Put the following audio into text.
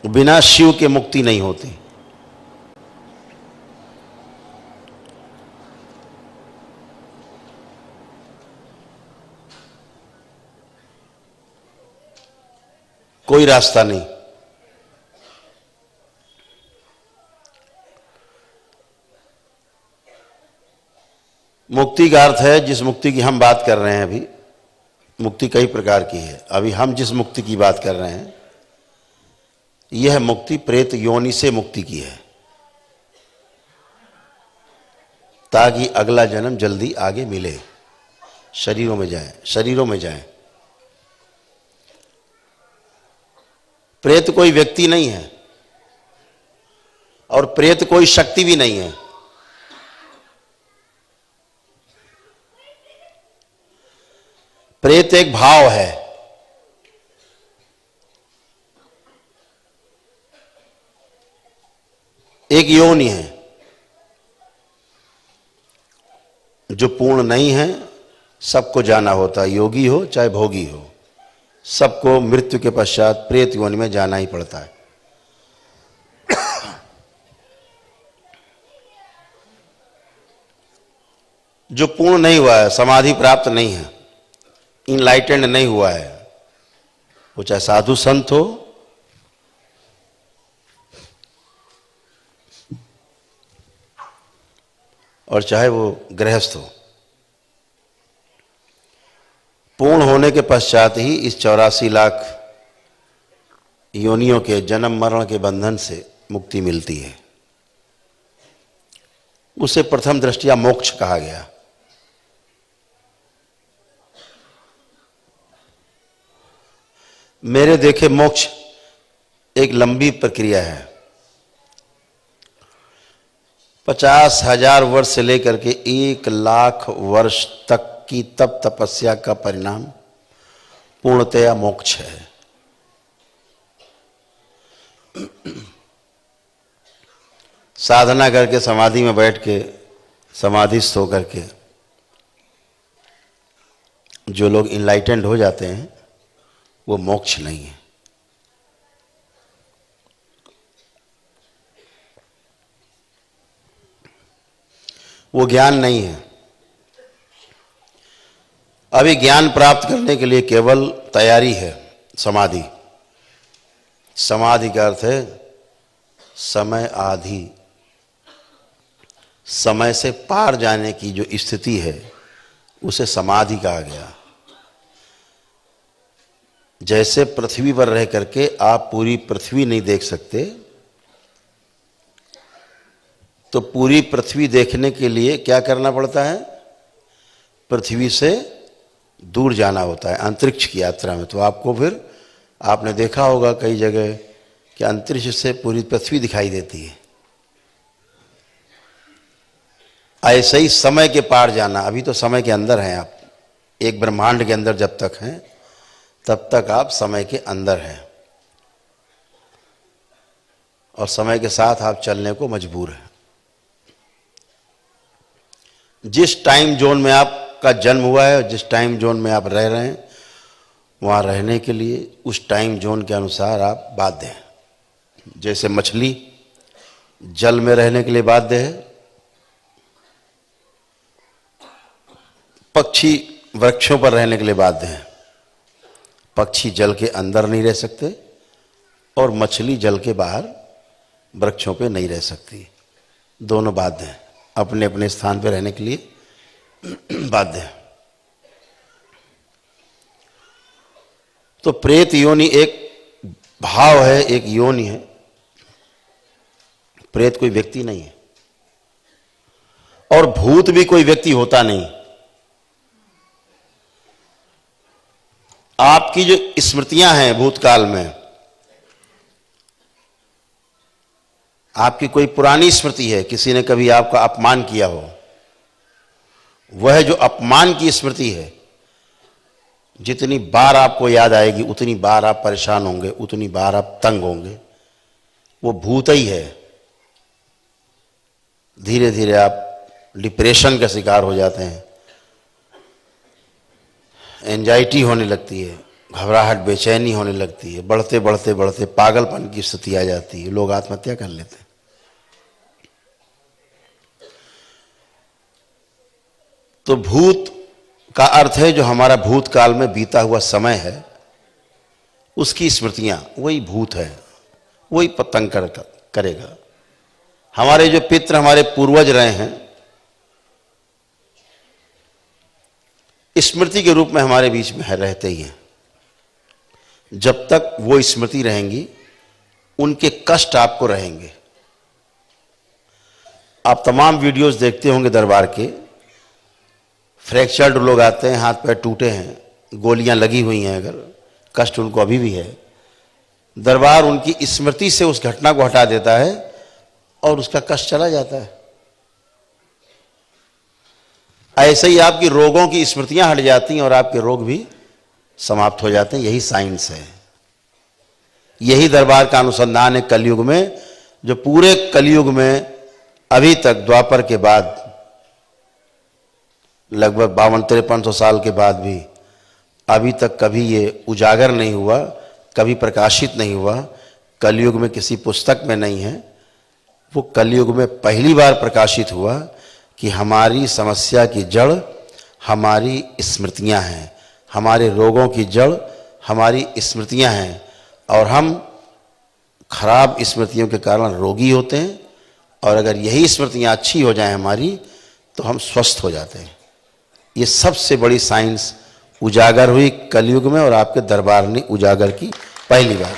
बिना शिव के मुक्ति नहीं होती। कोई रास्ता नहीं। मुक्ति का अर्थ है, जिस मुक्ति की हम बात कर रहे हैं अभी, मुक्ति कई प्रकार की है। अभी हम जिस मुक्ति की बात कर रहे हैं, यह मुक्ति प्रेत योनि से मुक्ति की है, ताकि अगला जन्म जल्दी आगे मिले, शरीरों में जाए। प्रेत कोई व्यक्ति नहीं है और प्रेत कोई शक्ति भी नहीं है। प्रेत एक भाव है। एक योनि है जो पूर्ण नहीं है। सबको जाना होता है, योगी हो चाहे भोगी हो, सबको मृत्यु के पश्चात प्रेत योनि में जाना ही पड़ता है। जो पूर्ण नहीं हुआ है, समाधि प्राप्त नहीं है, इनलाइटेंड नहीं हुआ है, वो चाहे साधु संत हो और चाहे वो गृहस्थ हो, पूर्ण होने के पश्चात ही इस 84 लाख योनियों के जन्म मरण के बंधन से मुक्ति मिलती है। उसे प्रथम दृष्टया मोक्ष कहा गया। मेरे देखे मोक्ष एक लंबी प्रक्रिया है। 50,000 वर्ष से लेकर के 1,00,000 वर्ष तक की तप तपस्या का परिणाम पूर्णतया मोक्ष है। साधना करके समाधि में बैठ के समाधिस्थ होकर के जो लोग इनलाइटेंड हो जाते हैं, वो मोक्ष नहीं है। वो ज्ञान नहीं है। अभी ज्ञान प्राप्त करने के लिए केवल तैयारी है, समाधि। समाधि का अर्थ है समय आधि, समय से पार जाने की जो स्थिति है उसे समाधि कहा गया। जैसे पृथ्वी पर रह करके आप पूरी पृथ्वी नहीं देख सकते, तो पूरी पृथ्वी देखने के लिए क्या करना पड़ता है? पृथ्वी से दूर जाना होता है अंतरिक्ष की यात्रा में। तो आपको फिर आपने देखा होगा कई जगह कि अंतरिक्ष से पूरी पृथ्वी दिखाई देती है। ऐसे ही समय के पार जाना। अभी तो समय के अंदर हैं आप, एक ब्रह्मांड के अंदर जब तक हैं तब तक आप समय के अंदर हैं और समय के साथ आप चलने को मजबूर हैं। जिस टाइम जोन में आपका जन्म हुआ है, जिस टाइम जोन में आप रह रहे हैं, वहाँ रहने के लिए उस टाइम जोन के अनुसार आप बाध्य हैं। जैसे मछली जल में रहने के लिए बाध्य है, पक्षी वृक्षों पर रहने के लिए बाध्य हैं। पक्षी जल के अंदर नहीं रह सकते और मछली जल के बाहर वृक्षों पे नहीं रह सकती। दोनों बाध्य हैं, अपने अपने स्थान पे रहने के लिए बाध्य हैं। तो प्रेत योनि एक भाव है, एक योनि है। प्रेत कोई व्यक्ति नहीं है और भूत भी कोई व्यक्ति होता नहीं। आपकी जो स्मृतियां हैं भूतकाल में, आपकी कोई पुरानी स्मृति है, किसी ने कभी आपका अपमान किया हो, वह जो अपमान की स्मृति है, जितनी बार आपको याद आएगी उतनी बार आप परेशान होंगे, उतनी बार आप तंग होंगे। वो भूत ही है। धीरे धीरे आप डिप्रेशन का शिकार हो जाते हैं, एंजाइटी होने लगती है, घबराहट, बेचैनी होने लगती है, बढ़ते बढ़ते बढ़ते पागलपन की स्थिति आ जाती है, लोग आत्महत्या कर लेते हैं। तो भूत का अर्थ है जो हमारा भूतकाल में बीता हुआ समय है, उसकी स्मृतियां, वही भूत है, वही पतंग करेगा। हमारे जो पितृ, हमारे पूर्वज रहे हैं, स्मृति के रूप में हमारे बीच में रहते ही हैं। जब तक वो स्मृति रहेंगी, उनके कष्ट आपको रहेंगे। आप तमाम वीडियोस देखते होंगे दरबार के, फ्रैक्चर्ड लोग आते हैं, हाथ पैर टूटे हैं, गोलियां लगी हुई हैं, अगर कष्ट उनको अभी भी है, दरबार उनकी स्मृति से उस घटना को हटा देता है और उसका कष्ट चला जाता है। ऐसे ही आपकी रोगों की स्मृतियां हट जाती हैं और आपके रोग भी समाप्त हो जाते हैं। यही साइंस है, यही दरबार का अनुसंधान है कलयुग में, जो पूरे कलयुग में अभी तक, द्वापर के बाद लगभग 52-5300 साल के बाद भी अभी तक कभी ये उजागर नहीं हुआ, कभी प्रकाशित नहीं हुआ, कलयुग में किसी पुस्तक में नहीं है। वो कलयुग में पहली बार प्रकाशित हुआ कि हमारी समस्या की जड़ हमारी स्मृतियां हैं, हमारे रोगों की जड़ हमारी स्मृतियां हैं, और हम खराब स्मृतियों के कारण रोगी होते हैं, और अगर यही स्मृतियां अच्छी हो जाएं हमारी, तो हम स्वस्थ हो जाते हैं। ये सबसे बड़ी साइंस उजागर हुई कलयुग में, और आपके दरबार ने उजागर की पहली बार।